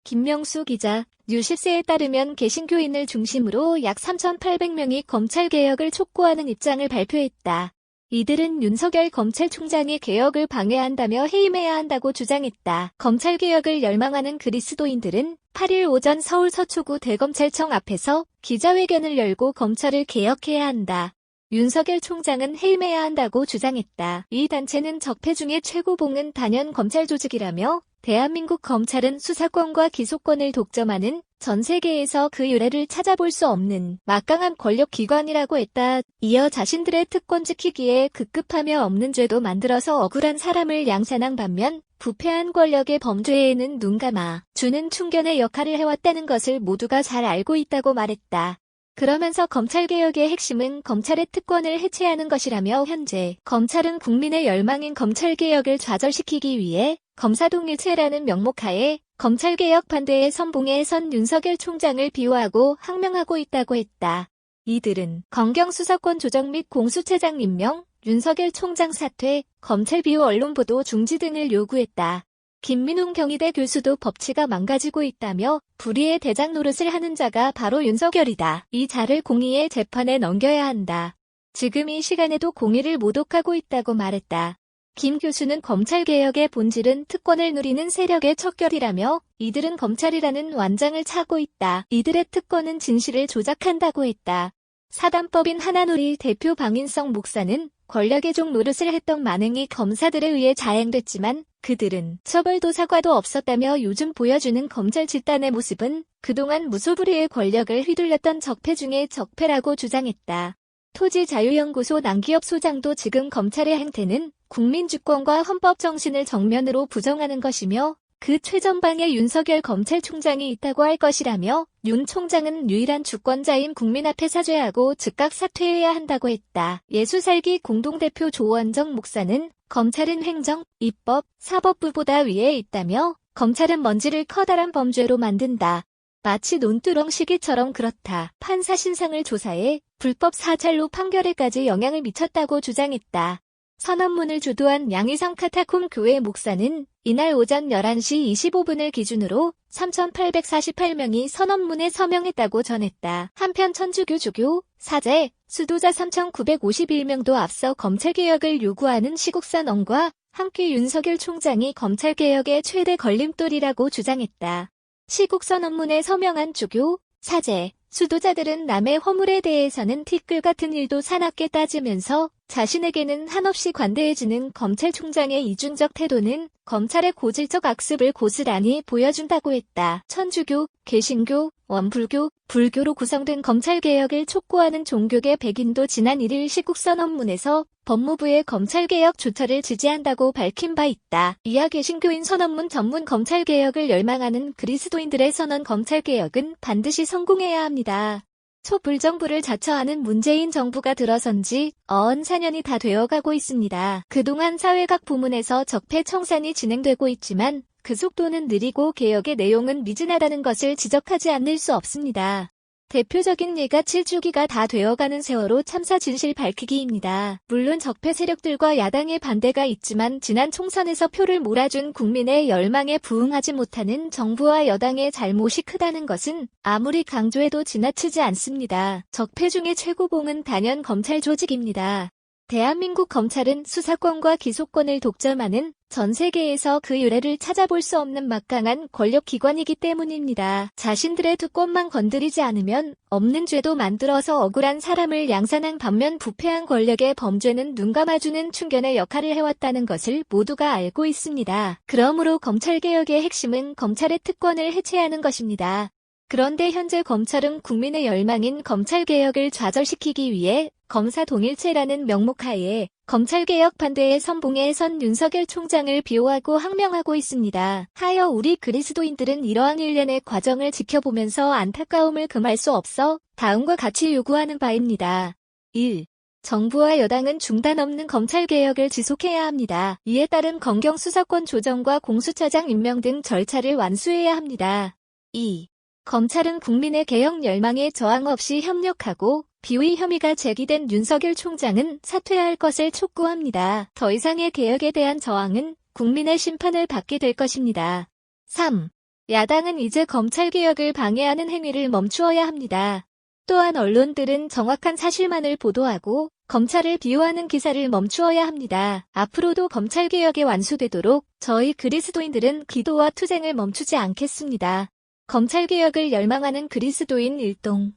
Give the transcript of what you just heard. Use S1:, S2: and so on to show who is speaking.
S1: 김명수 기자, 뉴시스에 따르면 개신교인을 중심으로 약 3,800명이 검찰개혁을 촉구하는 입장을 발표했다. 이들은 윤석열 검찰총장이 개혁을 방해한다며 해임해야 한다고 주장했다. 검찰개혁을 열망하는 그리스도인들은 8일 오전 서울 서초구 대검찰청 앞에서 기자회견을 열고 검찰을 개혁해야 한다. 윤석열 총장은 해임해야 한다고 주장했다. 이 단체는 적폐 중에 최고봉은 단연 검찰 조직이라며 대한민국 검찰은 수사권과 기소권을 독점하는 전 세계에서 그 유래를 찾아볼 수 없는 막강한 권력기관이라고 했다. 이어 자신들의 특권 지키기에 급급하며 없는 죄도 만들어서 억울한 사람을 양산한 반면 부패한 권력의 범죄에는 눈 감아 주는 충견의 역할을 해왔다는 것을 모두가 잘 알고 있다고 말했다. 그러면서 검찰개혁의 핵심은 검찰의 특권을 해체하는 것이라며 현재 검찰은 국민의 열망인 검찰개혁을 좌절시키기 위해 검사동일체라는 명목하에 검찰개혁 반대의 선봉에 선 윤석열 총장을 비호하고 항명하고 있다고 했다. 이들은 검경 수사권 조정 및 공수처장 임명, 윤석열 총장 사퇴, 검찰 비호 언론 보도 중지 등을 요구했다. 김민웅 경희대 교수도 법치가 망가지고 있다며 불의의 대장 노릇을 하는 자가 바로 윤석열이다. 이 자를 공의의 재판에 넘겨야 한다. 지금 이 시간에도 공의를 모독하고 있다고 말했다. 김 교수는 검찰개혁의 본질은 특권을 누리는 세력의 척결이라며 이들은 검찰이라는 완장을 차고 있다. 이들의 특권은 진실을 조작한다고 했다. 사단법인 하나누리 대표 방인성 목사는 권력의 종 노릇을 했던 만행이 검사들에 의해 자행됐지만 그들은 처벌도 사과도 없었다며 요즘 보여주는 검찰 집단의 모습은 그동안 무소불위의 권력을 휘둘렸던 적폐 중의 적폐라고 주장했다. 토지자유연구소 남기엽 소장도 지금 검찰의 행태는 국민주권과 헌법 정신을 정면으로 부정하는 것이며 그 최전방에 윤석열 검찰총장이 있다고 할 것이라며 윤 총장은 유일한 주권자인 국민 앞에 사죄하고 즉각 사퇴해야 한다고 했다. 예수살기 공동대표 조원정 목사는 검찰은 행정, 입법, 사법부보다 위에 있다며 검찰은 먼지를 커다란 범죄로 만든다. 마치 논두렁 시기처럼 그렇다. 판사 신상을 조사해 불법 사찰로 판결에까지 영향을 미쳤다고 주장했다. 선언문을 주도한 양희성 카타콤 교회 목사는 이날 오전 11시 25분을 기준으로 3,848명이 선언문에 서명했다고 전했다. 한편 천주교 조교, 사제, 수도자 3,951명도 앞서 검찰개혁을 요구하는 시국선언과 함께 윤석열 총장이 검찰개혁의 최대 걸림돌이라고 주장했다. 시국선언문에 서명한 조교, 사제, 수도자들은 남의 허물에 대해서는 티끌 같은 일도 사납게 따지면서 자신에게는 한없이 관대해지는 검찰총장의 이중적 태도는 검찰의 고질적 악습을 고스란히 보여준다고 했다. 천주교, 개신교, 원불교, 불교로 구성된 검찰개혁을 촉구하는 종교계 백인도 지난 1일 시국선언문에서 법무부의 검찰개혁 조처를 지지한다고 밝힌 바 있다. 이하 개신교인 선언문 전문 검찰개혁을 열망하는 그리스도인들의 선언 검찰개혁은 반드시 성공해야 합니다. 촛불정부를 자처하는 문재인 정부가 들어선 지 어언 4년이 다 되어가고 있습니다. 그동안 사회 각 부문에서 적폐 청산이 진행되고 있지만 그 속도는 느리고 개혁의 내용은 미진하다는 것을 지적하지 않을 수 없습니다. 대표적인 예가 7주기가 다 되어가는 세월호 참사 진실 밝히기입니다. 물론 적폐 세력들과 야당의 반대가 있지만 지난 총선에서 표를 몰아준 국민의 열망에 부응하지 못하는 정부와 여당의 잘못이 크다는 것은 아무리 강조해도 지나치지 않습니다. 적폐 중의 최고봉은 단연 검찰 조직입니다. 대한민국 검찰은 수사권과 기소권을 독점하는 전 세계에서 그 유래를 찾아볼 수 없는 막강한 권력기관이기 때문입니다. 자신들의 특권만 건드리지 않으면 없는 죄도 만들어서 억울한 사람을 양산한 반면 부패한 권력의 범죄는 눈 감아주는 충견의 역할을 해왔다는 것을 모두가 알고 있습니다. 그러므로 검찰개혁의 핵심은 검찰의 특권을 해체하는 것입니다. 그런데 현재 검찰은 국민의 열망인 검찰개혁을 좌절시키기 위해 검사 동일체라는 명목하에 검찰개혁 반대의 선봉에 선 윤석열 총장을 비호하고 항명하고 있습니다. 하여 우리 그리스도인들은 이러한 일련의 과정을 지켜보면서 안타까움을 금할 수 없어 다음과 같이 요구하는 바입니다. 1. 정부와 여당은 중단 없는 검찰개혁을 지속해야 합니다. 이에 따른 검경 수사권 조정과 공수처장 임명 등 절차를 완수해야 합니다. 2. 검찰은 국민의 개혁 열망에 저항 없이 협력하고 비위 혐의가 제기된 윤석열 총장은 사퇴할 것을 촉구합니다. 더 이상의 개혁에 대한 저항은 국민의 심판을 받게 될 것입니다. 3. 야당은 이제 검찰개혁을 방해하는 행위를 멈추어야 합니다. 또한 언론들은 정확한 사실만을 보도하고 검찰을 비호하는 기사를 멈추어야 합니다. 앞으로도 검찰개혁이 완수되도록 저희 그리스도인들은 기도와 투쟁을 멈추지 않겠습니다. 검찰개혁을 열망하는 그리스도인 일동